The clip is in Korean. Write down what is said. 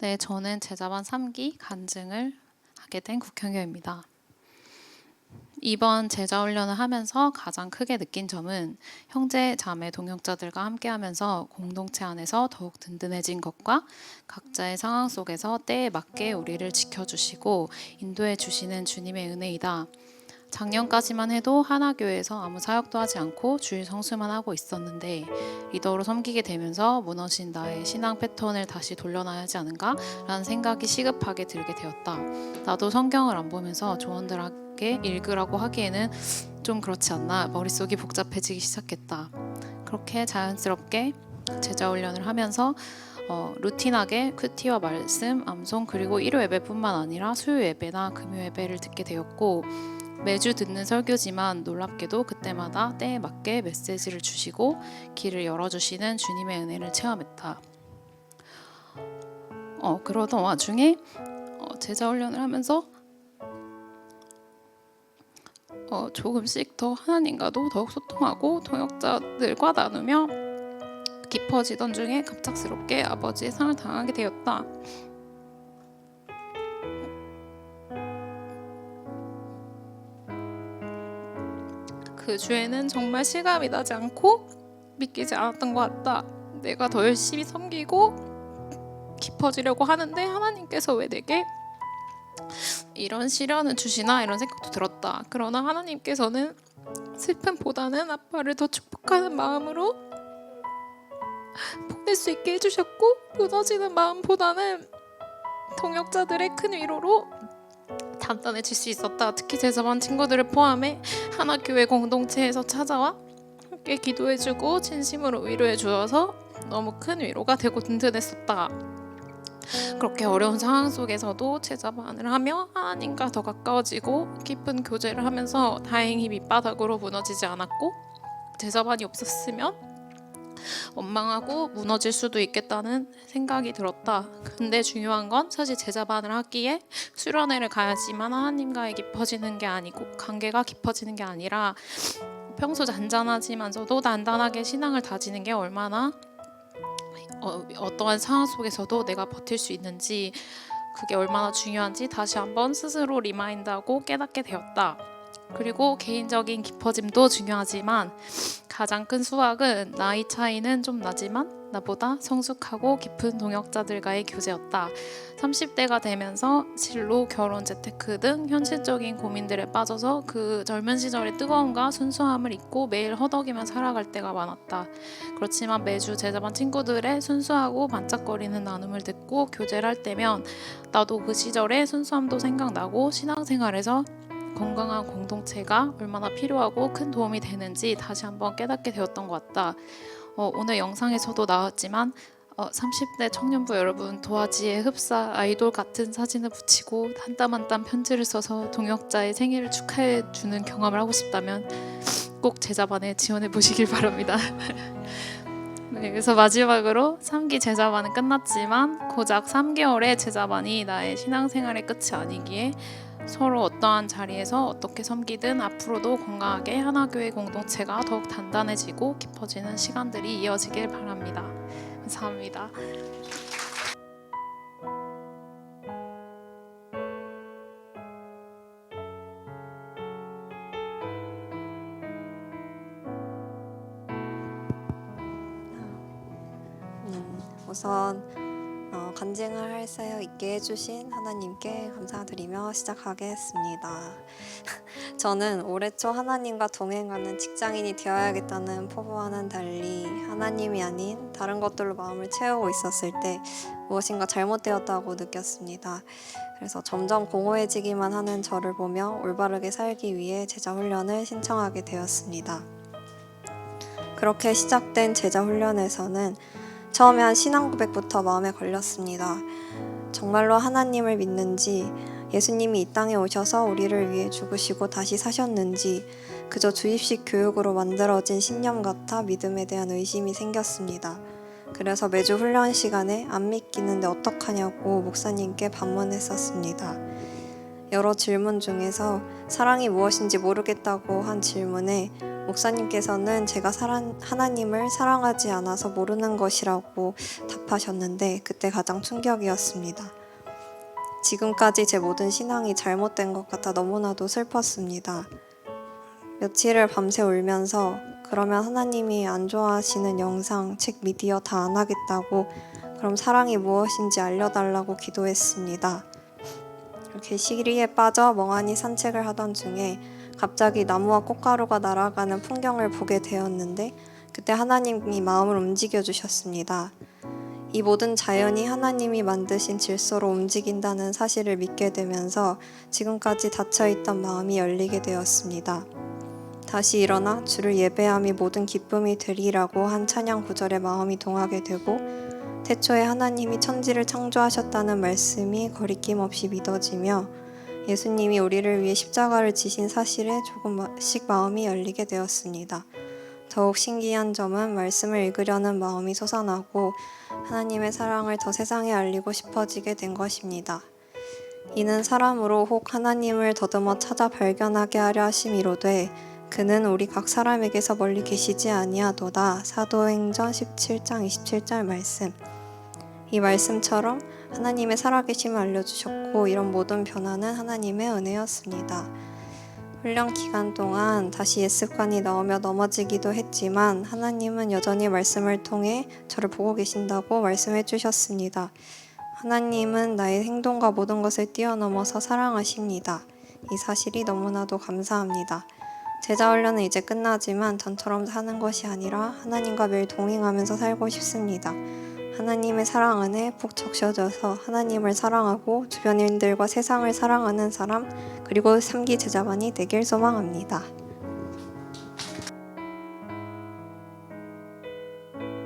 네, 저는 제자반 3기 간증을 하게 된 국형교입니다. 이번 제자 훈련을 하면서 가장 크게 느낀 점은 형제, 자매, 동역자들과 함께하면서 공동체 안에서 더욱 든든해진 것과 각자의 상황 속에서 때에 맞게 우리를 지켜주시고 인도해 주시는 주님의 은혜이다. 작년까지만 해도 하나교회에서 아무 사역도 하지 않고 주일 성수만 하고 있었는데 리더로 섬기게 되면서 무너진 나의 신앙 패턴을 다시 돌려놔야 하지 않은가? 라는 생각이 시급하게 들게 되었다. 나도 성경을 안 보면서 조원들에게 읽으라고 하기에는 좀 그렇지 않나? 머릿속이 복잡해지기 시작했다. 그렇게 자연스럽게 제자 훈련을 하면서 루틴하게 큐티와 말씀, 암송 그리고 일요 예배뿐만 아니라 수요 예배나 금요 예배를 듣게 되었고 매주 듣는 설교지만 놀랍게도 그때마다 때에 맞게 메시지를 주시고 길을 열어주시는 주님의 은혜를 체험했다. 그러던 와중에 제자 훈련을 하면서 조금씩 더 하나님과도 더욱 소통하고 동역자들과 나누며 깊어지던 중에 갑작스럽게 아버지의 상을 당하게 되었다. 그 주에는 정말 실감이 나지 않고 믿기지 않았던 것 같다. 내가 더 열심히 섬기고 깊어지려고 하는데 하나님께서 왜 내게 이런 시련을 주시나 이런 생각도 들었다. 그러나 하나님께서는 슬픔보다는 아빠를 더 축복하는 마음으로 보낼 수 있게 해주셨고 무너지는 마음보다는 동역자들의 큰 위로로 단단해질 수 있었다. 특히 제자반 친구들을 포함해 하나교회 공동체에서 찾아와 함께 기도해주고 진심으로 위로해 주어서 너무 큰 위로가 되고 든든했었다. 그렇게 어려운 상황 속에서도 제자반을 하며 하나님과 더 가까워지고 깊은 교제를 하면서 다행히 밑바닥으로 무너지지 않았고 제자반이 없었으면 원망하고 무너질 수도 있겠다는 생각이 들었다. 근데 중요한 건 사실 제자반을 하기에 수련회를 가야지만 하나님과의 깊어지는 게 아니고 관계가 깊어지는 게 아니라 평소 잔잔하지만서도 단단하게 신앙을 다지는 게 얼마나 어떠한 상황 속에서도 내가 버틸 수 있는지 그게 얼마나 중요한지 다시 한번 스스로 리마인드하고 깨닫게 되었다. 그리고 개인적인 깊어짐도 중요하지만 가장 큰 수확은 나이 차이는 좀 나지만 나보다 성숙하고 깊은 동역자들과의 교제였다. 30대가 되면서 진로, 결혼, 재테크 등 현실적인 고민들에 빠져서 그 젊은 시절의 뜨거움과 순수함을 잊고 매일 허덕이며 살아갈 때가 많았다. 그렇지만 매주 제자반 친구들의 순수하고 반짝거리는 나눔을 듣고 교제를 할 때면 나도 그 시절의 순수함도 생각나고 신앙생활에서 건강한 공동체가 얼마나 필요하고 큰 도움이 되는지 다시 한번 깨닫게 되었던 것 같다. 오늘 영상에서도 나왔지만 30대 청년부 여러분 도화지에 흡사 아이돌 같은 사진을 붙이고 한 땀 한 땀 편지를 써서 동역자의 생일을 축하해 주는 경험을 하고 싶다면 꼭 제자반에 지원해 보시길 바랍니다. 네, 그래서 마지막으로 3기 제자반은 끝났지만 고작 3개월의 제자반이 나의 신앙생활의 끝이 아니기에 서로 어떠한 자리에서 어떻게 섬기든 앞으로도 건강하게 하나교회 공동체가 더욱 단단해지고 깊어지는 시간들이 이어지길 바랍니다. 감사합니다. 우선 간증을 할 수 있게 해주신 하나님께 감사드리며 시작하겠습니다. 저는 올해 초 하나님과 동행하는 직장인이 되어야겠다는 포부와는 달리 하나님이 아닌 다른 것들로 마음을 채우고 있었을 때 무엇인가 잘못되었다고 느꼈습니다. 그래서 점점 공허해지기만 하는 저를 보며 올바르게 살기 위해 제자 훈련을 신청하게 되었습니다. 그렇게 시작된 제자 훈련에서는 처음에 한 신앙 고백부터 마음에 걸렸습니다. 정말로 하나님을 믿는지, 예수님이 이 땅에 오셔서 우리를 위해 죽으시고 다시 사셨는지 그저 주입식 교육으로 만들어진 신념 같아 믿음에 대한 의심이 생겼습니다. 그래서 매주 훈련 시간에 안 믿기는데 어떡하냐고 목사님께 반문했었습니다. 여러 질문 중에서 사랑이 무엇인지 모르겠다고 한 질문에 목사님께서는 제가 하나님을 사랑하지 않아서 모르는 것이라고 답하셨는데 그때 가장 충격이었습니다. 지금까지 제 모든 신앙이 잘못된 것 같아 너무나도 슬펐습니다. 며칠을 밤새 울면서 그러면 하나님이 안 좋아하시는 영상, 책, 미디어 다 안 하겠다고 그럼 사랑이 무엇인지 알려달라고 기도했습니다. 이렇게 시리에 빠져 멍하니 산책을 하던 중에 갑자기 나무와 꽃가루가 날아가는 풍경을 보게 되었는데 그때 하나님이 마음을 움직여 주셨습니다. 이 모든 자연이 하나님이 만드신 질서로 움직인다는 사실을 믿게 되면서 지금까지 닫혀있던 마음이 열리게 되었습니다. 다시 일어나 주를 예배함이 모든 기쁨이 되리라고 한 찬양 구절에 마음이 동하게 되고 태초에 하나님이 천지를 창조하셨다는 말씀이 거리낌 없이 믿어지며 예수님이 우리를 위해 십자가를 지신 사실에 조금씩 마음이 열리게 되었습니다. 더욱 신기한 점은 말씀을 읽으려는 마음이 솟아나고 하나님의 사랑을 더 세상에 알리고 싶어지게 된 것입니다. 이는 사람으로 혹 하나님을 더듬어 찾아 발견하게 하려 하심이로되 그는 우리 각 사람에게서 멀리 계시지 아니하도다. 사도행전 17장 27절 말씀. 이 말씀처럼 하나님의 살아계심을 알려주셨고 이런 모든 변화는 하나님의 은혜였습니다. 훈련 기간 동안 다시 옛습관이 나오며 넘어지기도 했지만 하나님은 여전히 말씀을 통해 저를 보고 계신다고 말씀해 주셨습니다. 하나님은 나의 행동과 모든 것을 뛰어넘어서 사랑하십니다. 이 사실이 너무나도 감사합니다. 제자 훈련은 이제 끝나지만 전처럼 사는 것이 아니라 하나님과 매일 동행하면서 살고 싶습니다. 하나님의 사랑 안에 푹 적셔져서 하나님을 사랑하고 주변인들과 세상을 사랑하는 사람 그리고 3기 제자반이 되길 소망합니다.